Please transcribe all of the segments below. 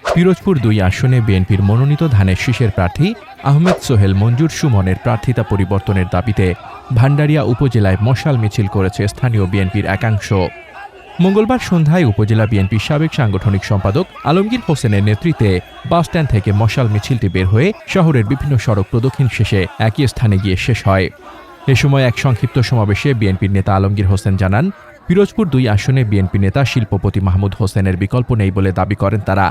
পিরোজপুর ২ আসনে বিএনপির মনোনীত ধানের শীষের প্রার্থী আহমেদ সোহেল মঞ্জুর সুমনের প্রার্থিতা পরিবর্তনের দাবিতে ভান্ডারিয়া উপজেলায় মশাল মিছিল করেছে স্থানীয় বিএনপির একাংশ। মঙ্গলবার সন্ধ্যায় উপজেলা বিএনপির সাবেক সাংগঠনিক সম্পাদক আলমগীর হোসেনের নেতৃত্বে বাসস্ট্যান্ড থেকে মশাল মিছিলটি বের হয়ে শহরের বিভিন্ন সড়ক প্রদক্ষিণ শেষে একই স্থানে গিয়ে শেষ হয়। এ সময় এক সংক্ষিপ্ত সমাবেশে বিএনপির নেতা আলমগীর হোসেন জানান, পিরোজপুর ২ আসনে বিএনপি নেতা শিল্পপতি মাহমুদ হোসেনের বিকল্প নেই বলে দাবি করেন তারা।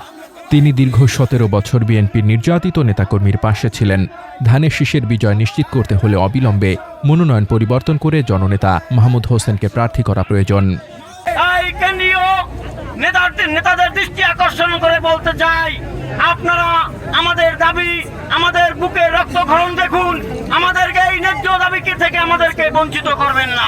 তিনি দীর্ঘ ১৭ বছর বিএনপির নির্যাতিত নেতাকর্মীর পাশে ছিলেন। ধানের শীষের বিজয় নিশ্চিত করতে হলে অবিলম্বে মনোনয়ন পরিবর্তন করে জননেতা মাহমুদ হোসেনকে প্রার্থী করা প্রয়োজন। নেতাদের দৃষ্টি আকর্ষণ করে বলতে চাই, আপনারা আমাদের দাবি, আমাদের বুকে রক্তক্ষরণ দেখুন, আমাদেরকে এই ন্যায্য দাবি থেকে আমাদেরকে বঞ্চিত করবেন না।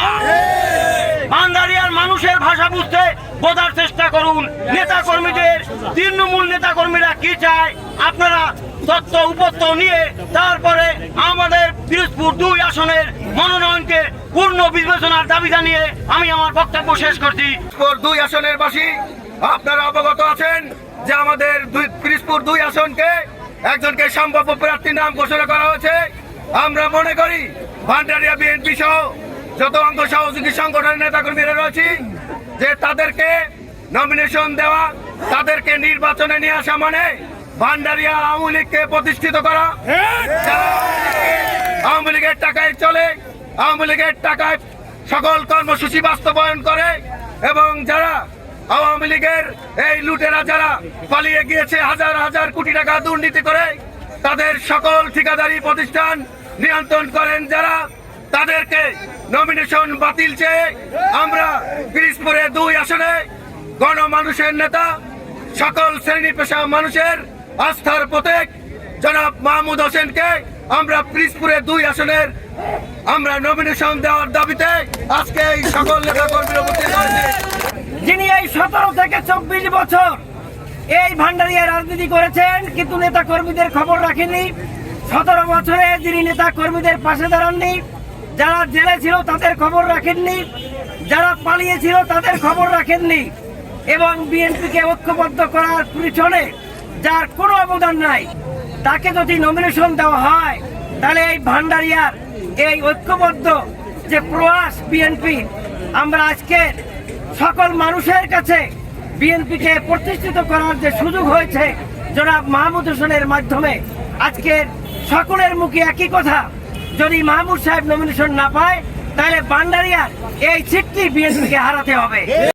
ভান্ডারিয়ার মানুষের ভাষা বুঝতে বোঝার চেষ্টা করুন। নেতা কর্মীদের তৃণমূল নেতা কর্মীরা কি চায় আপনারা তথ্য উপত্য নিয়ে তারপরে আমাদের পিরোজপুর ২ আসনের মনোনয়নকে পূর্ণ বিবেচনার দাবি জানিয়ে আমি আমার বক্তব্য শেষ করছি। ২ আসনের বাসী আপনারা অবগত আছেন যে আমাদের পিরোজপুর ২ আসনকে একজনকে সম্ভাব্য প্রার্থীর নাম ঘোষণা করা হয়েছে। আমরা মনে করি ভান্ডারিয়া বিএনপি সহ যত অঙ্গ সহযোগী সংগঠনের নেতাকর্মীরা রয়েছে যে তাদেরকে নমিনেশন দেওয়া, তাদেরকে নির্বাচনে নিয়ে আসা মানে ভান্ডারিয়া আওয়ামী লীগকে প্রতিষ্ঠিত করা। আওয়ামী লীগের টাকায় চলে, আওয়ামী লীগের টাকায় সকল কর্মসূচি বাস্তবায়ন করে এবং যারা আওয়ামী লীগের এই লুটেরা যারা পালিয়ে গিয়েছে হাজার হাজার কোটি টাকা দুর্নীতি করে তাদের সকল ঠিকাদারি প্রতিষ্ঠান নিয়ন্ত্রণ করেন যারা, তাদেরকে নমিনেশন বাতিল চেয়ে আমরা পিরোজপুরে ২ আসনে গণমানুষের নেতা, সকল শ্রেণী পেশা মানুষের আস্থার প্রতীক জনাব মাহমুদ হোসেনকে আমরা পিরোজপুরে ২ আসনের আমরা নমিনেশন দেওয়ার দাবিতে আজকে এই সকল নেতা কর্মীরা উপস্থিত হয়েছে। যিনি এই ১৭ থেকে ২৪ বছর এই ভান্ডারিয়া রাজনীতি করেছেন কিন্তু নেতা কর্মীদের খবর রাখেননি। ১৭ বছরে যিনি নেতা কর্মীদের পাশে দাঁড়াননি, যারা জেলে ছিল তাদের খবর রাখেননি, যারা পালিয়েছিল তাদের খবর রাখেননি এবং বিএনপিকে ঐক্যবদ্ধ করার পিছনে যার কোনো অবদান নাই, তাকে যদি নমিনেশন দেওয়া হয় তাহলে এই ভান্ডারিয়ার এই ঐক্যবদ্ধ যে প্রয়াস বিএনপি, আমরা আজকে সকল মানুষের কাছে বিএনপিকে প্রতিষ্ঠিত করার যে সুযোগ হয়েছে জনাব মাহমুদ হোসেনের মাধ্যমে, আজকের সকলের মুখে একই কথা, যদি মাহমুদ সাহেব নমিনেশন না পায় তাহলে ভান্ডারিয়ার এই সিটটি বিএনপিকে হারাতে হবে।